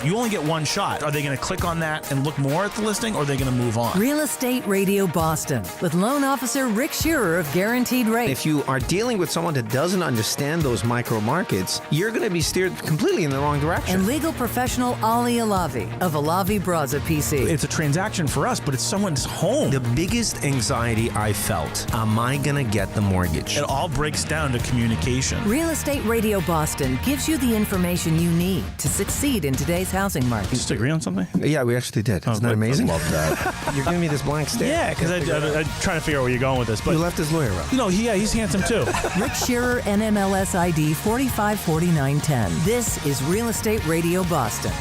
You only get one shot. Are they going to click on that and look more at the listing, or are they going to move on? Real Estate Radio Boston with loan officer Rick Shearer of Guaranteed Rate. If you are dealing with someone that doesn't understand those micro markets, you're going to be steered completely in the wrong direction. And legal professional Ali Alavi of Alavi Braza PC. It's a transaction for us, but it's someone's home. The biggest anxiety I felt, am I going to get the mortgage? It all breaks down to communication. Real Estate Radio Boston gives you the information you need to succeed in today's housing market. Just agree on something? Yeah, we actually did. Isn't that amazing? I love that. You're giving me this blank stare. Yeah, because I'm trying to figure out where you're going with this. But You left his lawyer up. he's handsome too. Rick Shearer, NMLS ID 454910. This is Real Estate Radio Boston.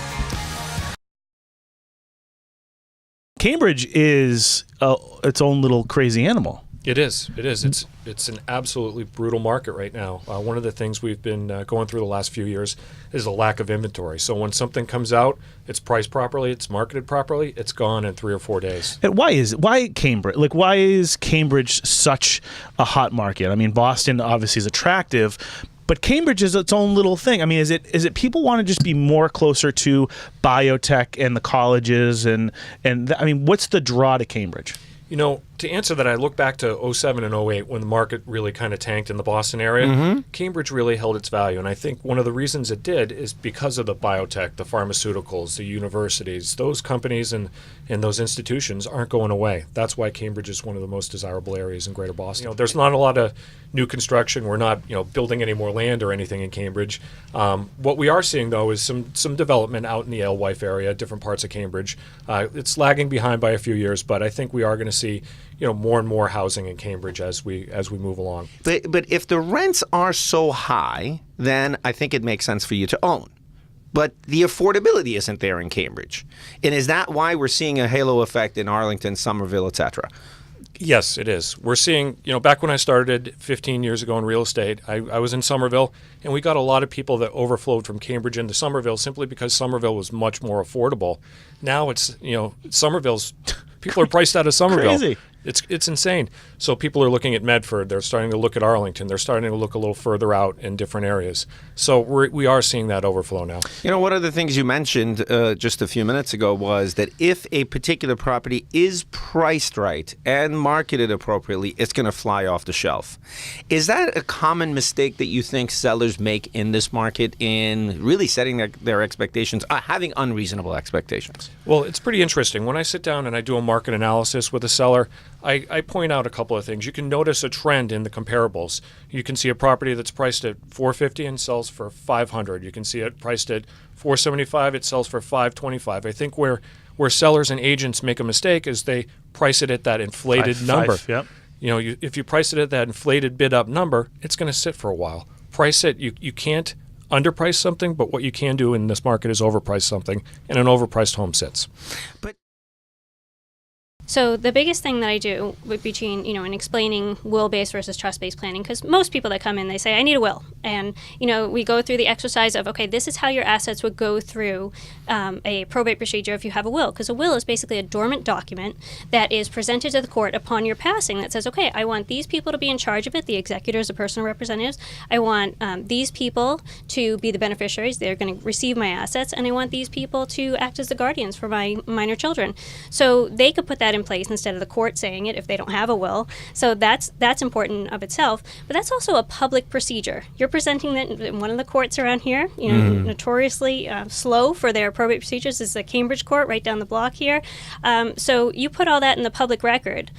Cambridge is its own little crazy animal. It is. It's an absolutely brutal market right now. One of the things we've been going through the last few years is a lack of inventory. So when something comes out, it's priced properly, it's marketed properly, it's gone in 3 or 4 days. And why Cambridge? Like, why is Cambridge such a hot market? I mean, Boston obviously is attractive, but Cambridge is its own little thing. I mean, is it people want to just be more closer to biotech and the colleges I mean, what's the draw to Cambridge? To answer that, I look back to 07 and 08 when the market really kind of tanked in the Boston area. Cambridge really held its value, and I think one of the reasons it did is because of the biotech, the pharmaceuticals, the universities. Those companies and those institutions aren't going away. That's why Cambridge is one of the most desirable areas in Greater Boston. There's not a lot of new construction. We're not building any more land or anything in Cambridge. What we are seeing, though, is some development out in the Alewife area, different parts of Cambridge. It's lagging behind by a few years, but I think we are going to see more and more housing in Cambridge as we move along. But if the rents are so high, then I think it makes sense for you to own. But the affordability isn't there in Cambridge. And is that why we're seeing a halo effect in Arlington, Somerville, etc.? Yes, it is. We're seeing, back when I started 15 years ago in real estate, I was in Somerville, and we got a lot of people that overflowed from Cambridge into Somerville simply because Somerville was much more affordable. Now it's, Somerville's, people are priced out of Somerville. Crazy. It's insane. So people are looking at Medford. They're starting to look at Arlington. They're starting to look a little further out in different areas. So we are seeing that overflow now. One of the things you mentioned just a few minutes ago was that if a particular property is priced right and marketed appropriately, it's going to fly off the shelf. Is that a common mistake that you think sellers make in this market in really setting their expectations, having unreasonable expectations? Well, it's pretty interesting. When I sit down and I do a market analysis with a seller, I point out a couple of things. You can notice a trend in the comparables. You can see a property that's priced at $450 and sells for $500. You can see it priced at $475, it sells for $525. I think where sellers and agents make a mistake is they price it at that inflated number. Yep. If you price it at that inflated bid-up number, it's going to sit for a while. Price it. You can't underprice something, but what you can do in this market is overprice something, and an overpriced home sits. So the biggest thing that I do between, in explaining will-based versus trust-based planning, because most people that come in, they say, I need a will. And, we go through the exercise of, okay, this is how your assets would go through a probate procedure if you have a will. Because a will is basically a dormant document that is presented to the court upon your passing that says, okay, I want these people to be in charge of it, the executors, the personal representatives. I want these people to be the beneficiaries. They're going to receive my assets. And I want these people to act as the guardians for my minor children. So they could put that in place instead of the court saying it if they don't have a will. So that's important of itself. But that's also a public procedure. You're presenting that in one of the courts around here, notoriously slow for their probate procedures is the Cambridge court right down the block here. So you put all that in the public record.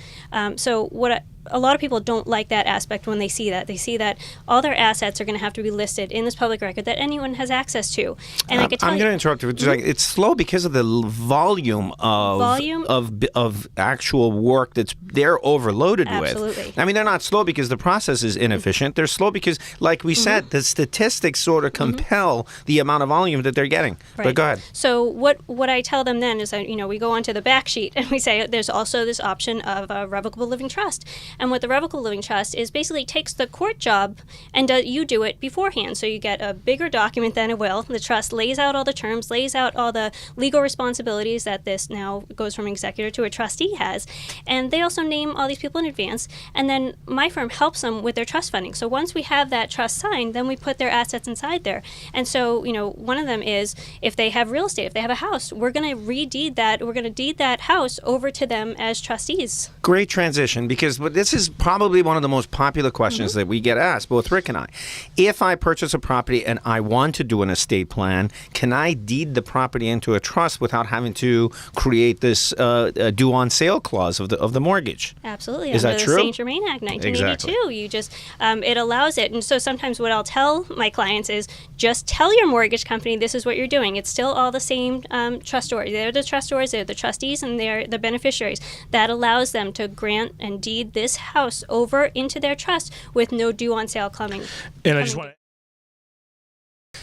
So what a lot of people don't like that aspect when they see that. They see that all their assets are going to have to be listed in this public record that anyone has access to. And I could tell I'm going to interrupt you. It's slow because of the volume of actual work that's they're overloaded with. Absolutely. I mean, they're not slow because the process is inefficient. They're slow because, like we said, the statistics sort of compel the amount of volume that they're getting. Right. But go ahead. So what I tell them then is that, we go onto the back sheet and we say there's also this option of a revocable living trust. And what the revocable living trust is basically takes the court job and you do it beforehand. So you get a bigger document than a will. The trust lays out all the terms, lays out all the legal responsibilities that this now goes from executor to a trustee has. And they also name all these people in advance. And then my firm helps them with their trust funding. So once we have that trust signed, then we put their assets inside there. And so, one of them is if they have real estate, if they have a house, we're going to redeed that. We're going to deed that house over to them as trustees. Great transition, because this is probably one of the most popular questions that we get asked, both Rick and I. If I purchase a property and I want to do an estate plan, can I deed the property into a trust without having to create this due on sale clause of the mortgage? Absolutely. Is that Under true? the St. Germain Act, 1982, Exactly. you just it allows it. And so sometimes what I'll tell my clients is just tell your mortgage company this is what you're doing. It's still all the same trustors. They're the trustors, they're the trustees, and they're the beneficiaries. That allows them to grant and deed this house over into their trust with no due on sale coming. And I just want to.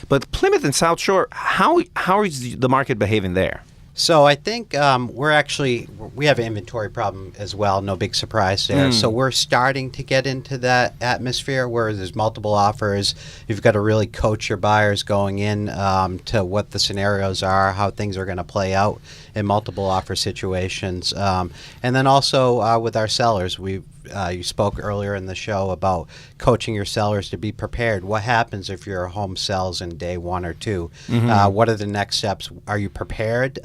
But Plymouth and South Shore, how is the market behaving there? So I think we have an inventory problem as well. No big surprise there. So we're starting to get into that atmosphere where there's multiple offers. You've got to really coach your buyers going in to what the scenarios are, how things are going to play out in multiple offer situations, and then also with our sellers, you spoke earlier in the show about coaching your sellers to be prepared. What happens if your home sells in day 1 or 2? What are the next steps? Are you prepared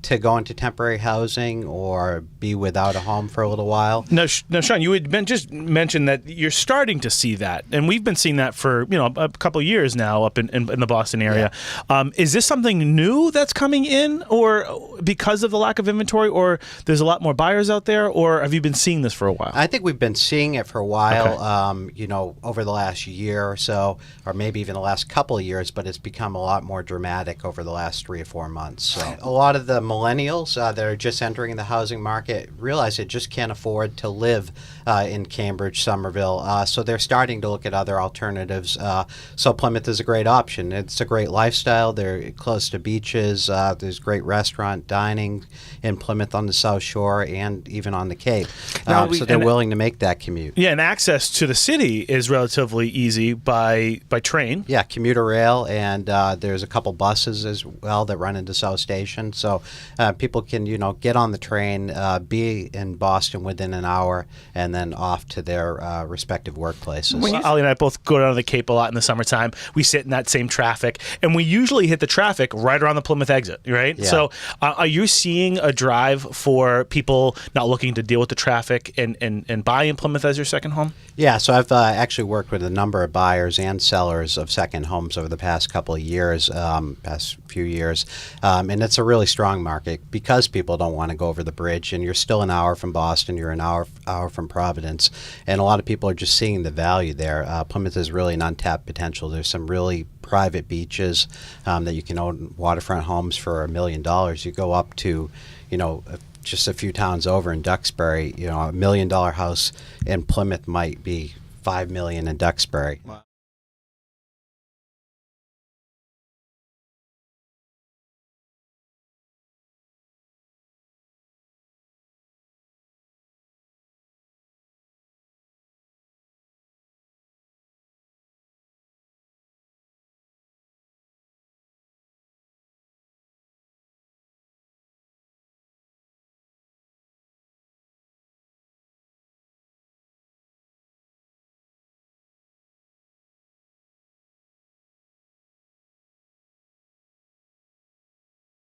to go into temporary housing or be without a home for a little while? No, Sean, you had just mentioned that you're starting to see that, and we've been seeing that for a couple of years now up in the Boston area. Yeah. Is this something new that's coming in, or because of the lack of inventory, or there's a lot more buyers out there, or have you been seeing this for a while? I think we've been seeing it for a while, Okay. Over the last year or so, or maybe even the last couple of years, but it's become a lot more dramatic over the last 3 or 4 months. So a lot of the millennials that are just entering the housing market realize they just can't afford to live in Cambridge, Somerville, so they're starting to look at other alternatives. So Plymouth is a great option. It's a great lifestyle. They're close to beaches. There's great restaurant dining in Plymouth on the South Shore and even on the Cape. So they're willing to make that commute. Yeah, and access to the city is relatively easy by train. Yeah, commuter rail, and there's a couple buses as well that run into South Station. So people can, get on the train, be in Boston within an hour, and then off to their respective workplaces. Ali and I both go down to the Cape a lot in the summertime. We sit in that same traffic, and we usually hit the traffic right around the Plymouth exit, right? Yeah. So are you seeing a drive for people not looking to deal with the traffic and buy in Plymouth as your second home? Yeah, so I've actually worked with a number of buyers and sellers of second homes over the past couple of years, past few years, and it's a really strong market because people don't want to go over the bridge, and you're still an hour from Boston, you're an hour from Providence, and a lot of people are just seeing the value there. Plymouth is really an untapped potential. There's some really private beaches that you can own waterfront homes for $1 million. You go up to, just a few towns over in Duxbury, $1 million house in Plymouth might be $5 million in Duxbury. Wow.